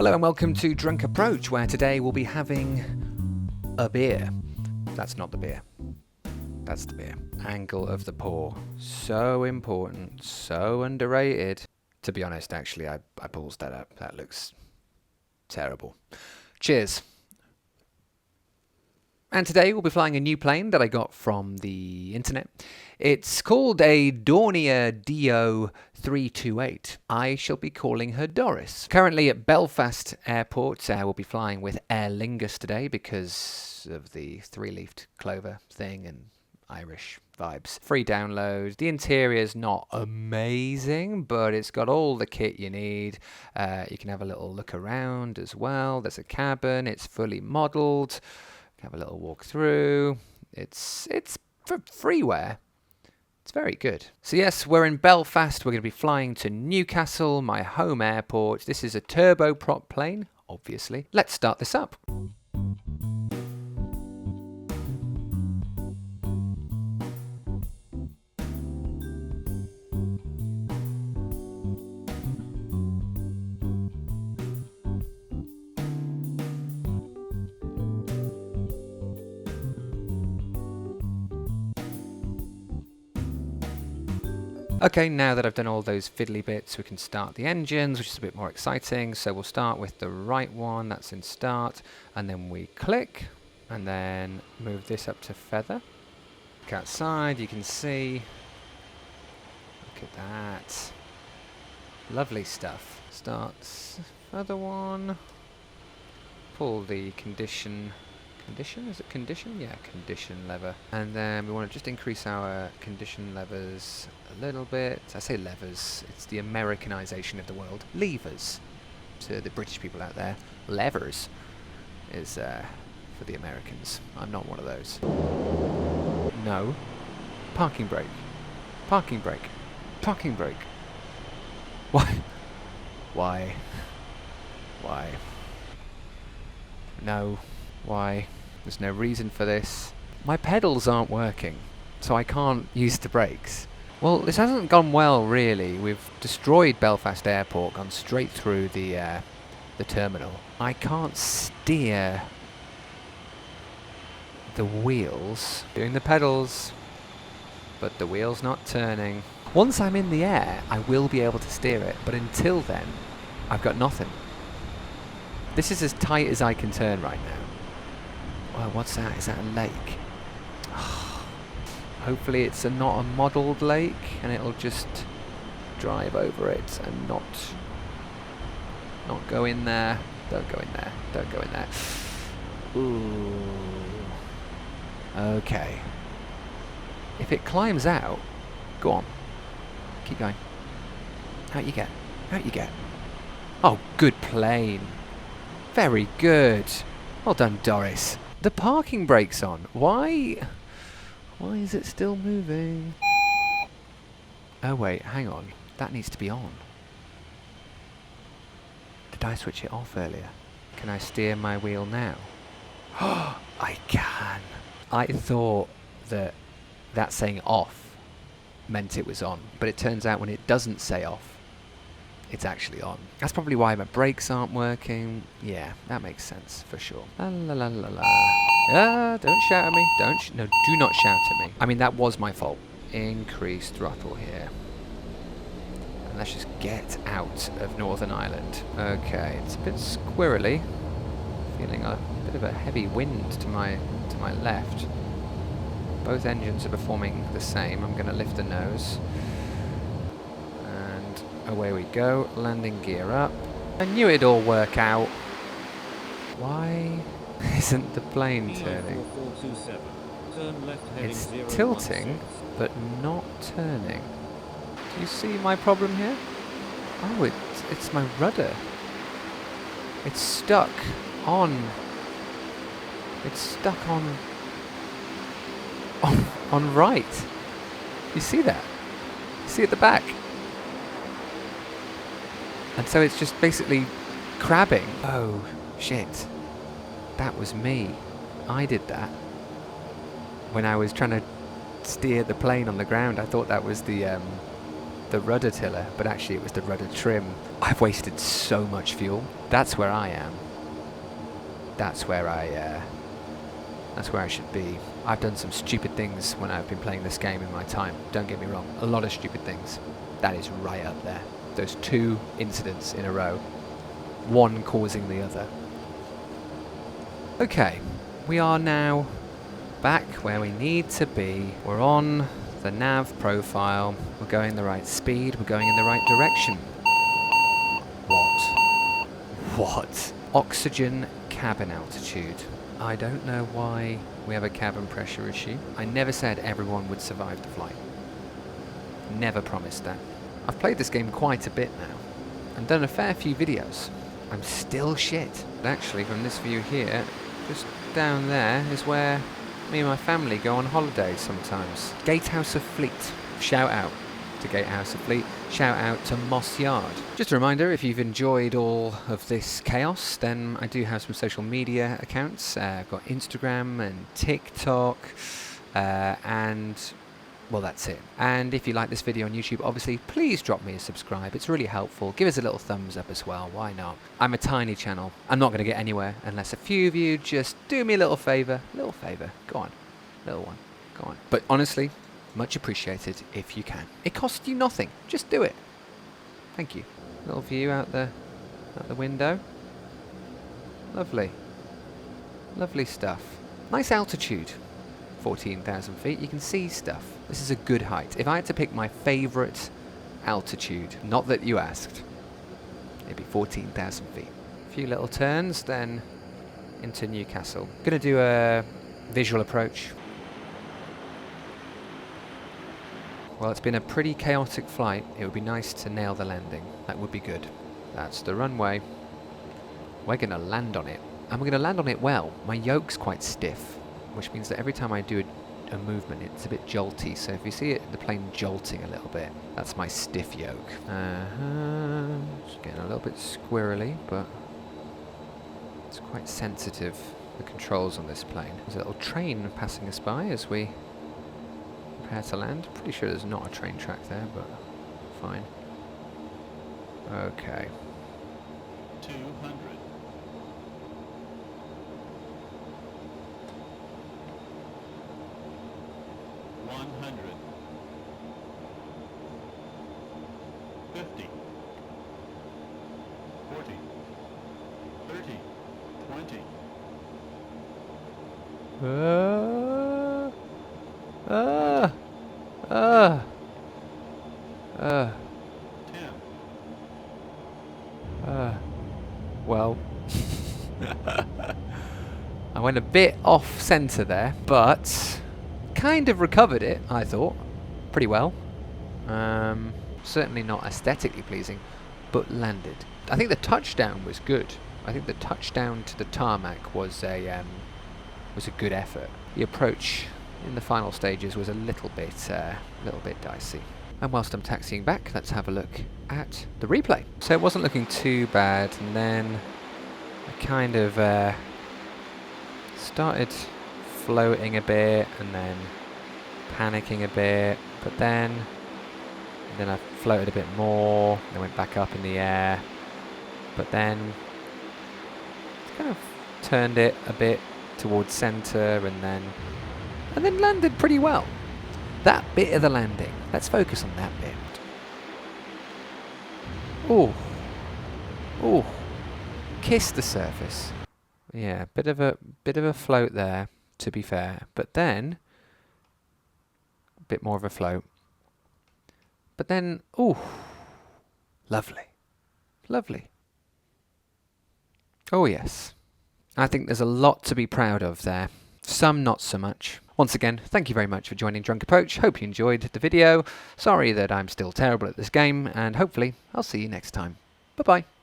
Hello and welcome to Drunk Approach, where today we'll be having a beer. That's not the beer. That's the beer. Angle of the pour. So important. So underrated. To be honest, actually, I paused that up. That looks terrible. Cheers. And today we'll be flying a new plane that I got from the internet. It's called a Dornier DO328. I shall be calling her Doris. Currently at Belfast Airport, we'll be flying with Aer Lingus today because of the three-leafed clover thing and Irish vibes. Free download. The interior's not amazing, but it's got all the kit you need. You can have a little look around as well. There's a cabin. It's fully modelled. Have a little walk through. It's for freeware. It's very good. So yes, we're in Belfast. We're going to be flying to Newcastle, my home airport. This is a turboprop plane, obviously. Let's start this up. Okay, now that I've done all those fiddly bits, we can start the engines, which is a bit more exciting. So we'll start with the right one, that's in start, and then we click, and then move this up to feather. Look outside, you can see. Look at that. Lovely stuff. Starts other one. Pull the condition, is it condition? Yeah, condition lever. And then we want to just increase our condition levers a little bit. I say levers, it's the Americanization of the world. Levers, to the British people out there. Levers is for the Americans. I'm not one of those. No. Parking brake. Parking brake. Parking brake. Why? Why? Why? No. Why? There's no reason for this. My pedals aren't working, so I can't use the brakes. Well, this hasn't gone well, really. We've destroyed Belfast Airport, gone straight through the terminal. I can't steer the wheels. Doing the pedals, but the wheel's not turning. Once I'm in the air, I will be able to steer it, but until then, I've got nothing. This is as tight as I can turn right now. Well, what's that? Is that a lake? Oh, hopefully it's not a modelled lake and it'll just drive over it and not go in there. Don't go in there. Don't go in there. Ooh. Okay. If it climbs out, go on. Keep going. Out you get. Out you get. Oh, good plane. Very good. Well done, Doris. The parking brake's on. Why is it still moving? Oh wait, hang on. That needs to be on. Did I switch it off earlier? Can I steer my wheel now? Oh, I can. I thought that saying off meant it was on, but it turns out when it doesn't say off, it's actually on. That's probably why my brakes aren't working. Yeah, that makes sense for sure. La la la la la. Don't shout at me. No, do not shout at me. I mean, that was my fault. Increase throttle here. And let's just get out of Northern Ireland. Okay, it's a bit squirrely. Feeling a bit of a heavy wind to my left. Both engines are performing the same. I'm going to lift the nose. Away we go, landing gear up. I knew it'd all work out. Why isn't the plane turning? It's tilting, but not turning. Do you see my problem here? Oh, it's my rudder. It's stuck on... It's stuck on right. You see that? You see at the back? And so it's just basically crabbing. Oh, shit. That was me. I did that. When I was trying to steer the plane on the ground, I thought that was the the rudder tiller, but actually it was the rudder trim. I've wasted so much fuel. That's where I am. That's where I should be. I've done some stupid things when I've been playing this game in my time. Don't get me wrong, a lot of stupid things. That is right up there. Those 2 incidents in a row, one causing the other. Okay, we are now back where we need to be. We're on the nav profile. We're going the right speed. We're going in the right direction. What? Oxygen cabin altitude. I don't know why we have a cabin pressure issue. I never said everyone would survive the flight. Never promised that. I've played this game quite a bit now and done a fair few videos. I'm still shit. Actually, from this view here, just down there is where me and my family go on holiday sometimes. Gatehouse of Fleet. Shout out to Gatehouse of Fleet. Shout out to Moss Yard. Just a reminder, if you've enjoyed all of this chaos, then I do have some social media accounts. I've got Instagram and TikTok, and well, that's it. And if you like this video on YouTube, obviously, please drop me a subscribe. It's really helpful. Give us a little thumbs up as well. Why not? I'm a tiny channel. I'm not going to get anywhere unless a few of you just do me a little favour. Little favour. Go on. Little one. Go on. But honestly, much appreciated if you can. It costs you nothing. Just do it. Thank you. Little view out the window. Lovely. Lovely stuff. Nice altitude. 14,000 feet. You can see stuff. This is a good height. If I had to pick my favourite altitude, not that you asked, it'd be 14,000 feet. A few little turns, then into Newcastle. Gonna do a visual approach. Well, it's been a pretty chaotic flight. It would be nice to nail the landing. That would be good. That's the runway. We're gonna land on it. And we're gonna land on it well. My yoke's quite stiff, which means that every time I do a movement, it's a bit jolty. So if you see it, the plane jolting a little bit, that's my stiff yoke. Just getting a little bit squirrely, but it's quite sensitive, the controls on this plane. There's a little train passing us by as we prepare to land. Pretty sure there's not a train track there, but fine. Okay. 200. 100. 50. 40. 30. 20. Well, I went a bit off centre there, but kind of recovered it, I thought, pretty well. Certainly not aesthetically pleasing, but landed. I think the touchdown was good. I think the touchdown to the tarmac was a good effort. The approach in the final stages was a little bit dicey. And whilst I'm taxiing back, let's have a look at the replay. So it wasn't looking too bad, and then I kind of started floating a bit, and then panicking a bit, but then I floated a bit more, then went back up in the air, but then kind of turned it a bit towards centre, and then landed pretty well. That bit of the landing, let's focus on that bit. Ooh, kiss the surface. Yeah, bit of a float there, to be fair, but then a bit more of a float. But then, ooh, lovely, lovely. Oh yes, I think there's a lot to be proud of there. Some not so much. Once again, thank you very much for joining Drunk Approach. Hope you enjoyed the video. Sorry that I'm still terrible at this game, and hopefully I'll see you next time. Bye-bye.